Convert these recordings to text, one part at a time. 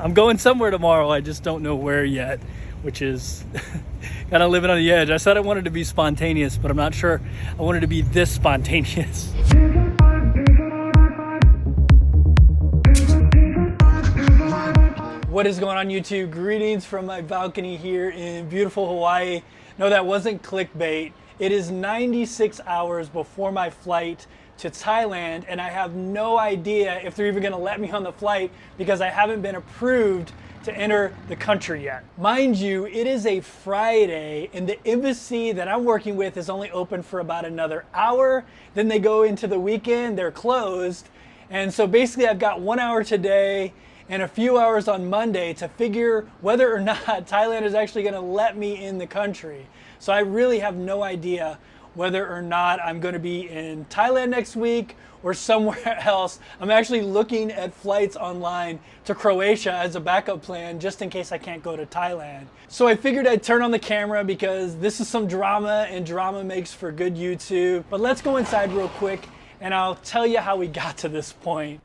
I'm going somewhere tomorrow, I just don't know where yet, which is kind of living on the edge. I said I wanted to be spontaneous, but I'm not sure I wanted to be this spontaneous. What is going on, YouTube? Greetings from my balcony here in beautiful Hawaii. No, that wasn't clickbait. It is 96 hours before my flight to Thailand, and I have no idea if they're even gonna let me on the flight because I haven't been approved to enter the country yet. Mind you, it is a Friday, and the embassy that I'm working with is only open for about another hour. Then they go into the weekend, they're closed. And so basically I've got 1 hour today and a few hours on Monday to figure whether or not Thailand is actually gonna let me in the country. So I really have no idea whether or not I'm gonna be in Thailand next week or somewhere else. I'm actually looking at flights online to Croatia as a backup plan just in case I can't go to Thailand. So I figured I'd turn on the camera because this is some drama, and drama makes for good YouTube. But let's go inside real quick and I'll tell you how we got to this point.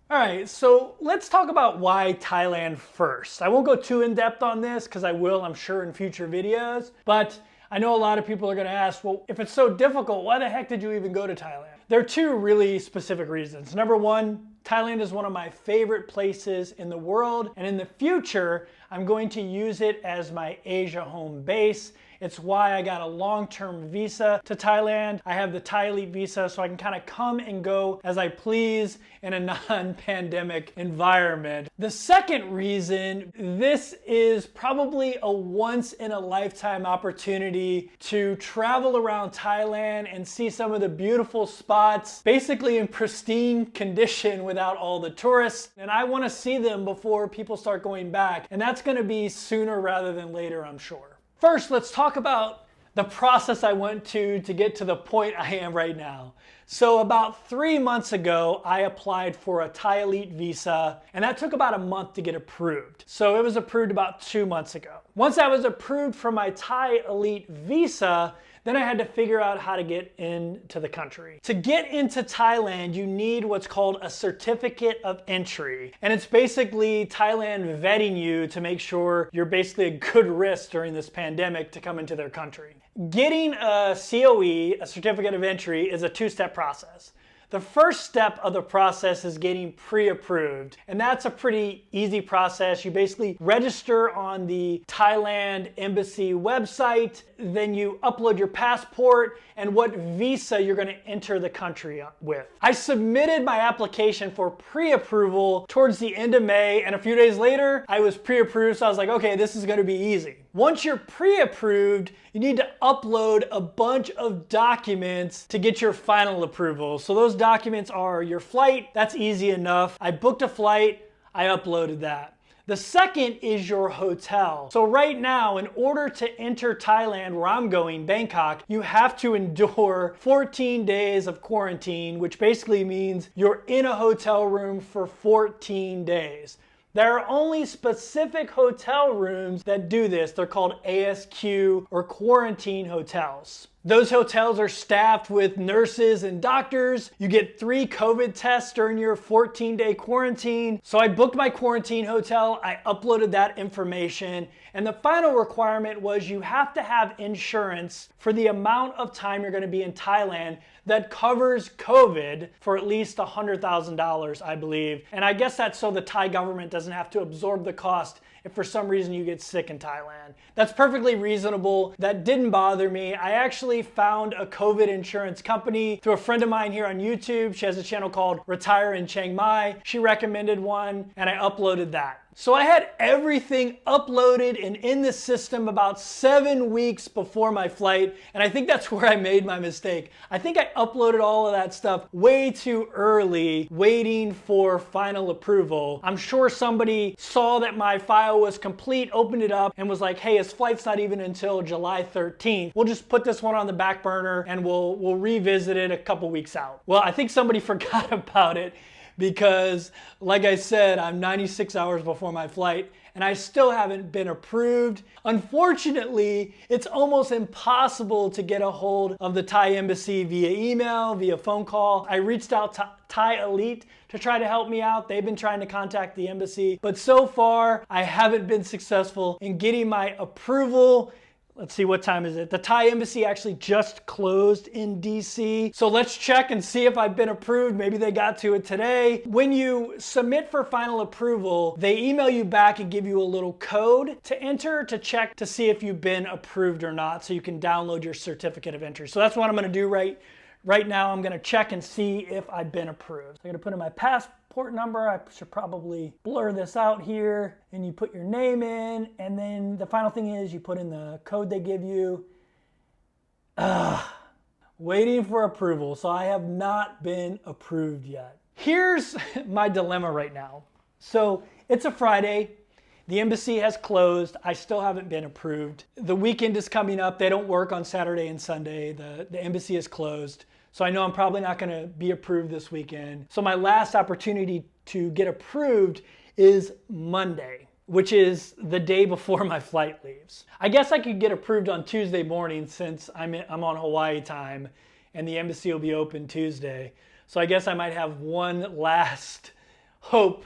All right, so let's talk about why Thailand first. I won't go too in depth on this because I will, I'm sure, in future videos. But I know a lot of people are going to ask, well, if it's so difficult, why the heck did you even go to Thailand? There are two really specific reasons. Number one, Thailand is one of my favorite places in the world, and in the future, I'm going to use it as my Asia home base. It's why I got a long-term visa to Thailand. I have the Thai Elite visa, so I can kind of come and go as I please in a non-pandemic environment. The second reason, this is probably a once-in-a-lifetime opportunity to travel around Thailand and see some of the beautiful spots, basically in pristine condition without all the tourists. And I want to see them before people start going back. And that's going to be sooner rather than later, I'm sure. First, let's talk about the process I went to get to the point I am right now. So about 3 months ago, I applied for a Thai Elite visa, and that took about a month to get approved. So it was approved about 2 months ago. Once I was approved for my Thai Elite visa, then I had to figure out how to get into the country. To get into Thailand, you need what's called a Certificate of Entry. And it's basically Thailand vetting you to make sure you're basically a good risk during this pandemic to come into their country. Getting a COE, a Certificate of Entry, is a two-step process. The first step of the process is getting pre-approved, and that's a pretty easy process. You basically register on the Thailand embassy website, then you upload your passport and what visa you're going to enter the country with. I submitted my application for pre-approval towards the end of May, and a few days later, I was pre-approved, so I was like, okay, this is going to be easy. Once you're pre-approved, you need to upload a bunch of documents to get your final approval. So those documents are your flight. That's easy enough. I booked a flight. I uploaded that. The second is your hotel. So right now, in order to enter Thailand, where I'm going, Bangkok, you have to endure 14 days of quarantine, which basically means you're in a hotel room for 14 days. There are only specific hotel rooms that do this. They're called ASQ or quarantine hotels. Those hotels are staffed with nurses and doctors. You get 3 COVID tests during your 14-day quarantine. So I booked my quarantine hotel, I uploaded that information, and the final requirement was you have to have insurance for the amount of time you're gonna be in Thailand that covers COVID for at least $100,000, I believe. And I guess that's so the Thai government doesn't have to absorb the cost if for some reason you get sick in Thailand. That's perfectly reasonable. That didn't bother me. I actually found a COVID insurance company through a friend of mine here on YouTube. She has a channel called Retire in Chiang Mai. She recommended one, and I uploaded that. So I had everything uploaded and in the system about 7 weeks before my flight, and I think that's where I made my mistake. I think I uploaded all of that stuff way too early, waiting for final approval. I'm sure somebody saw that my file was complete, opened it up, and was like, hey, his flight's not even until July 13th. We'll just put this one on the back burner and we'll revisit it a couple weeks out. Well, I think somebody forgot about it because, like I said, I'm 96 hours before my flight, and I still haven't been approved. Unfortunately, it's almost impossible to get a hold of the Thai embassy via email, via phone call. I reached out to Thai Elite to try to help me out. They've been trying to contact the embassy, but so far I haven't been successful in getting my approval. Let's see, what time is it? The Thai embassy actually just closed in DC. So let's check and see if I've been approved. Maybe they got to it today. When you submit for final approval, they email you back and give you a little code to enter to check to see if you've been approved or not, so you can download your certificate of entry. So that's what I'm gonna do right now. I'm gonna check and see if I've been approved. So I'm gonna put in my passport number. I should probably blur this out here, and you put your name in, and then the final thing is you put in the code they give you. Waiting for approval. So I have not been approved yet. Here's my dilemma right now. So it's a Friday. The embassy has closed. I still haven't been approved. The weekend is coming up. They don't work on Saturday and Sunday. The embassy is closed. So I know I'm probably not gonna be approved this weekend. So my last opportunity to get approved is Monday, which is the day before my flight leaves. I guess I could get approved on Tuesday morning since I'm on Hawaii time and the embassy will be open Tuesday. So I guess I might have one last hope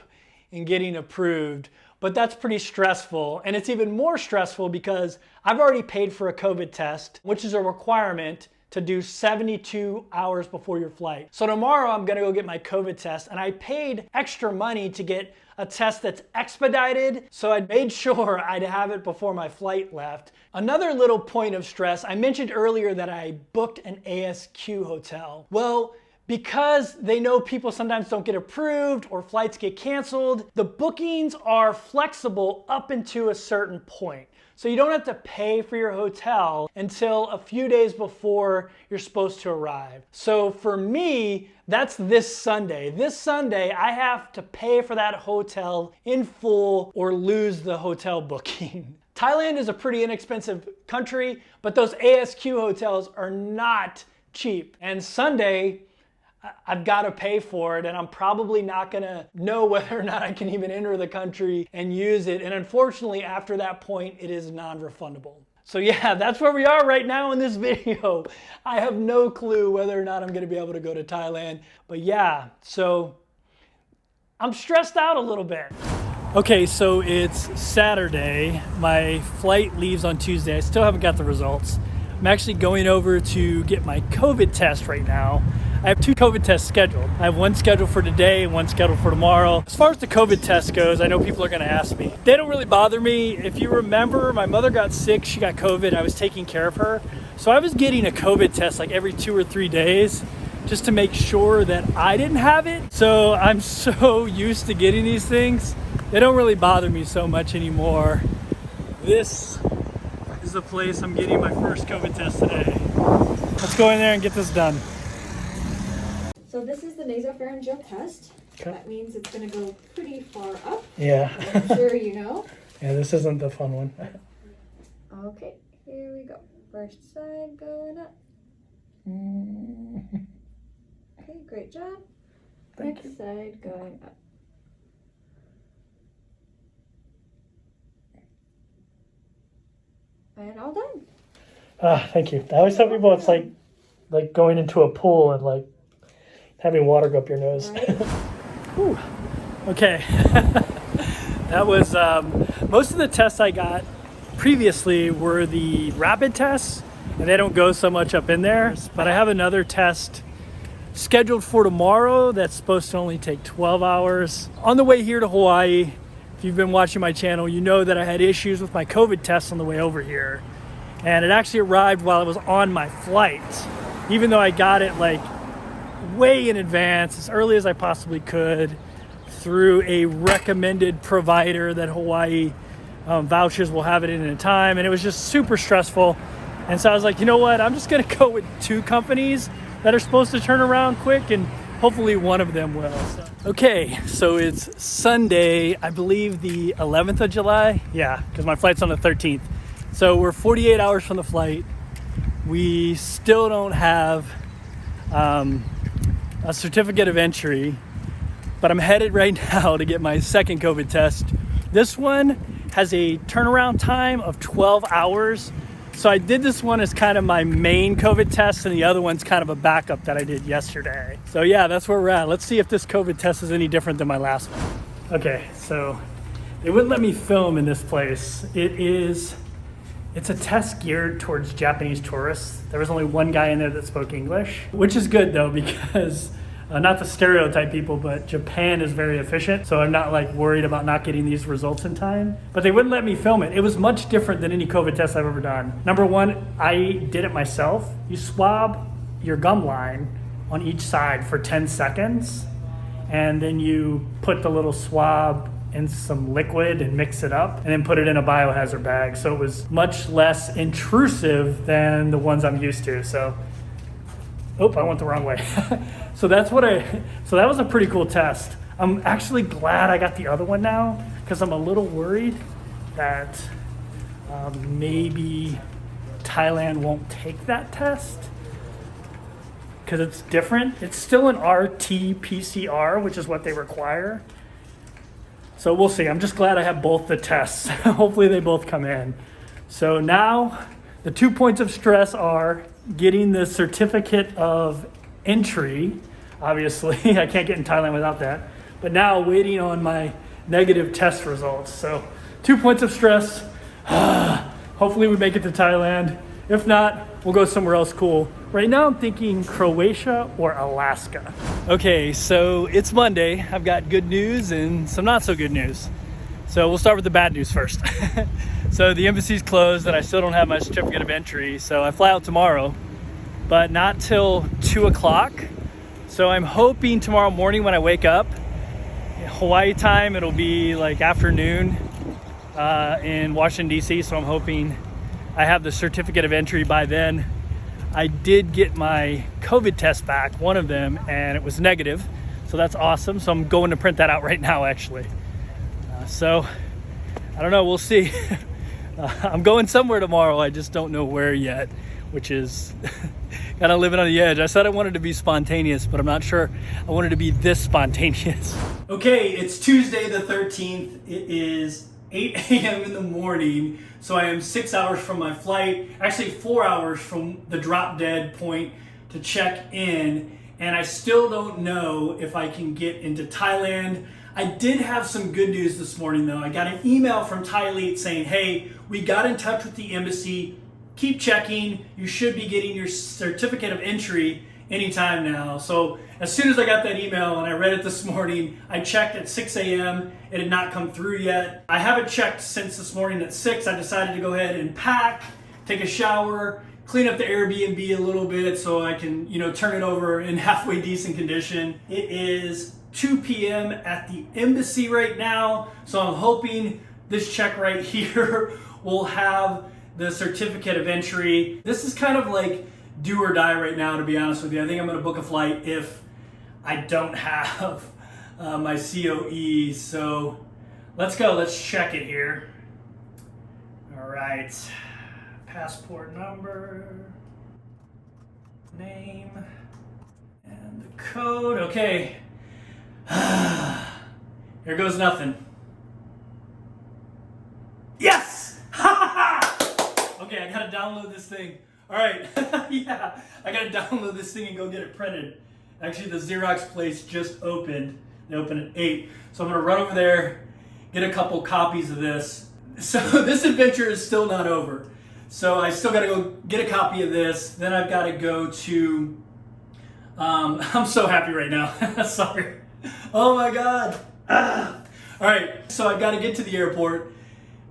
in getting approved, but that's pretty stressful. And it's even more stressful because I've already paid for a COVID test, which is a requirement to do 72 hours before your flight. So tomorrow I'm gonna go get my COVID test, and I paid extra money to get a test that's expedited, so I made sure I'd have it before my flight left. Another little point of stress, I mentioned earlier that I booked an ASQ hotel. Well, because they know people sometimes don't get approved or flights get canceled, the bookings are flexible up into a certain point. So you don't have to pay for your hotel until a few days before you're supposed to arrive. So for me, that's this Sunday. This Sunday, I have to pay for that hotel in full or lose the hotel booking. Thailand is a pretty inexpensive country, but those ASQ hotels are not cheap. And Sunday, I've got to pay for it, and I'm probably not gonna know whether or not I can even enter the country and use it. And unfortunately, after that point, it is non-refundable. So yeah, that's where we are right now in this video. I have no clue whether or not I'm gonna be able to go to Thailand. But yeah, so I'm stressed out a little bit. Okay, so it's Saturday. My flight leaves on Tuesday. I still haven't got the results. I'm actually going over to get my COVID test right now. I have 2 COVID tests scheduled. I have one scheduled for today and one scheduled for tomorrow. As far as the COVID test goes, I know people are gonna ask me. They don't really bother me. If you remember, my mother got sick, she got COVID, I was taking care of her. So I was getting a COVID test like every 2 or 3 days just to make sure that I didn't have it. So I'm so used to getting these things, they don't really bother me so much anymore. This is the place I'm getting my first COVID test today. Let's go in there and get this done. So this is the nasopharyngeal test. Okay. That means it's going to go pretty far up. Yeah. I'm sure you know. Yeah, this isn't the fun one. Okay, here we go. First side going up. Okay, great job. Thank Next side going up. And all done. Thank you. I always tell people it's like going into a pool and like having water go up your nose. Right? Whew. Okay. That was, most of the tests I got previously were the rapid tests, and they don't go so much up in there. But I have another test scheduled for tomorrow that's supposed to only take 12 hours. On the way here to Hawaii, if you've been watching my channel, you know that I had issues with my COVID test on the way over here. And it actually arrived while I was on my flight, even though I got it like way in advance, as early as I possibly could, through a recommended provider that Hawaii vouchers will have it in time. And it was just super stressful. And so I was like, you know what? I'm just gonna go with 2 companies that are supposed to turn around quick, and hopefully one of them will. So. Okay, so it's Sunday, I believe the 11th of July. Yeah, because my flight's on the 13th. So we're 48 hours from the flight. We still don't have a certificate of entry, but I'm headed right now to get my second COVID test. This one has a turnaround time of 12 hours. So I did this one as kind of my main COVID test, and the other one's kind of a backup that I did yesterday. So yeah, that's where we're at. Let's see if this COVID test is any different than my last one. Okay, so they wouldn't let me film in this place. It's a test geared towards Japanese tourists. There was only one guy in there that spoke English, which is good though, because not to stereotype people, but Japan is very efficient. So I'm not like worried about not getting these results in time, but they wouldn't let me film it. It was much different than any COVID test I've ever done. Number one, I did it myself. You swab your gum line on each side for 10 seconds, and then you put the little swab in some liquid and mix it up, and then put it in a biohazard bag. So it was much less intrusive than the ones I'm used to. So, oh, I went the wrong way. So that was a pretty cool test. I'm actually glad I got the other one now, because I'm a little worried that maybe Thailand won't take that test, because it's different. It's still an RT-PCR, which is what they require. So we'll see. I'm just glad I have both the tests. Hopefully they both come in. So now the 2 points of stress are getting the certificate of entry. Obviously, I can't get in Thailand without that. But now waiting on my negative test results. So 2 points of stress. Hopefully we make it to Thailand. If not, we'll go somewhere else cool. Right now I'm thinking Croatia or Alaska. Okay, so it's Monday. I've got good news and some not so good news. So we'll start with the bad news first. So the embassy's closed and I still don't have my certificate of entry. So I fly out tomorrow, but not till 2 o'clock. So I'm hoping tomorrow morning when I wake up, Hawaii time, it'll be like afternoon in Washington, DC. So I'm hoping I have the certificate of entry by then. I did get my COVID test back, one of them, and it was negative. So that's awesome. So I'm going to print that out right now, actually. So I don't know, we'll see. I'm going somewhere tomorrow. I just don't know where yet, which is kind of living on the edge. I said I wanted to be spontaneous, but I'm not sure I wanted to be this spontaneous. Okay, it's Tuesday the 13th. It is 8 a.m. in the morning. So I am 6 hours from my flight, actually 4 hours from the drop dead point to check in. And I still don't know if I can get into Thailand. I did have some good news this morning though. I got an email from Thai Elite saying, hey, we got in touch with the embassy. Keep checking. You should be getting your certificate of entry anytime now. So as soon as I got that email and I read it this morning, I checked at 6 a.m. It had not come through yet. I haven't checked since this morning at 6. I decided to go ahead and pack, take a shower, clean up the Airbnb a little bit so I can, turn it over in halfway decent condition. It is 2 p.m. at the embassy right now. So I'm hoping this check right here will have the certificate of entry. This is kind of like do or die right now, to be honest with you. I think I'm gonna book a flight if I don't have my COE. So let's go, let's check it here. All right, passport number, name, and the code. Okay, here goes nothing. Yes! Okay, I gotta download this thing. All right, yeah, I gotta download this thing and go get it printed. Actually, the Xerox place just opened. They open at 8. So I'm gonna run over there, get a couple copies of this. So this adventure is still not over. So I still gotta go get a copy of this. Then I've gotta go to, I'm so happy right now. Sorry. Oh my God. Ah. All right, so I've gotta get to the airport,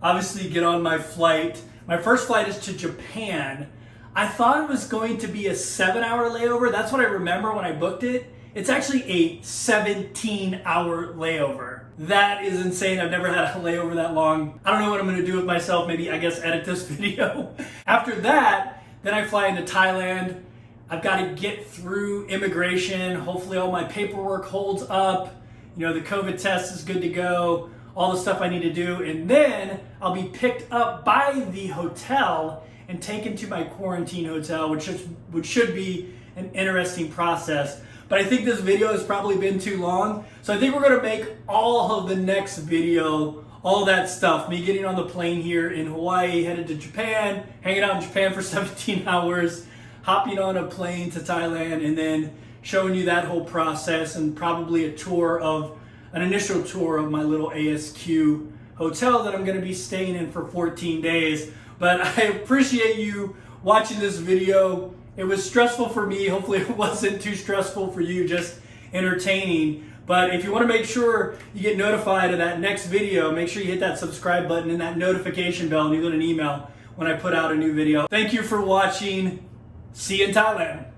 obviously get on my flight. My first flight is to Japan. I thought it was going to be a 7-hour layover. That's what I remember when I booked it. It's actually a 17-hour layover. That is insane. I've never had a layover that long. I don't know what I'm gonna do with myself. Maybe, I guess, edit this video. After that, then I fly into Thailand. I've got to get through immigration. Hopefully all my paperwork holds up. The COVID test is good to go. All the stuff I need to do. And then I'll be picked up by the hotel and taken to my quarantine hotel, which should be an interesting process. But I think this video has probably been too long. So I think we're gonna make all of the next video all that stuff. Me getting on the plane here in Hawaii, headed to Japan, hanging out in Japan for 17 hours, hopping on a plane to Thailand, and then showing you that whole process and probably an initial tour of my little ASQ hotel that I'm going to be staying in for 14 days. But I appreciate you watching this video. It was stressful for me. Hopefully it wasn't too stressful for you, just entertaining. But if you want to make sure you get notified of that next video, make sure you hit that subscribe button and that notification bell, and you get an email when I put out a new video. Thank you for watching. See you in Thailand.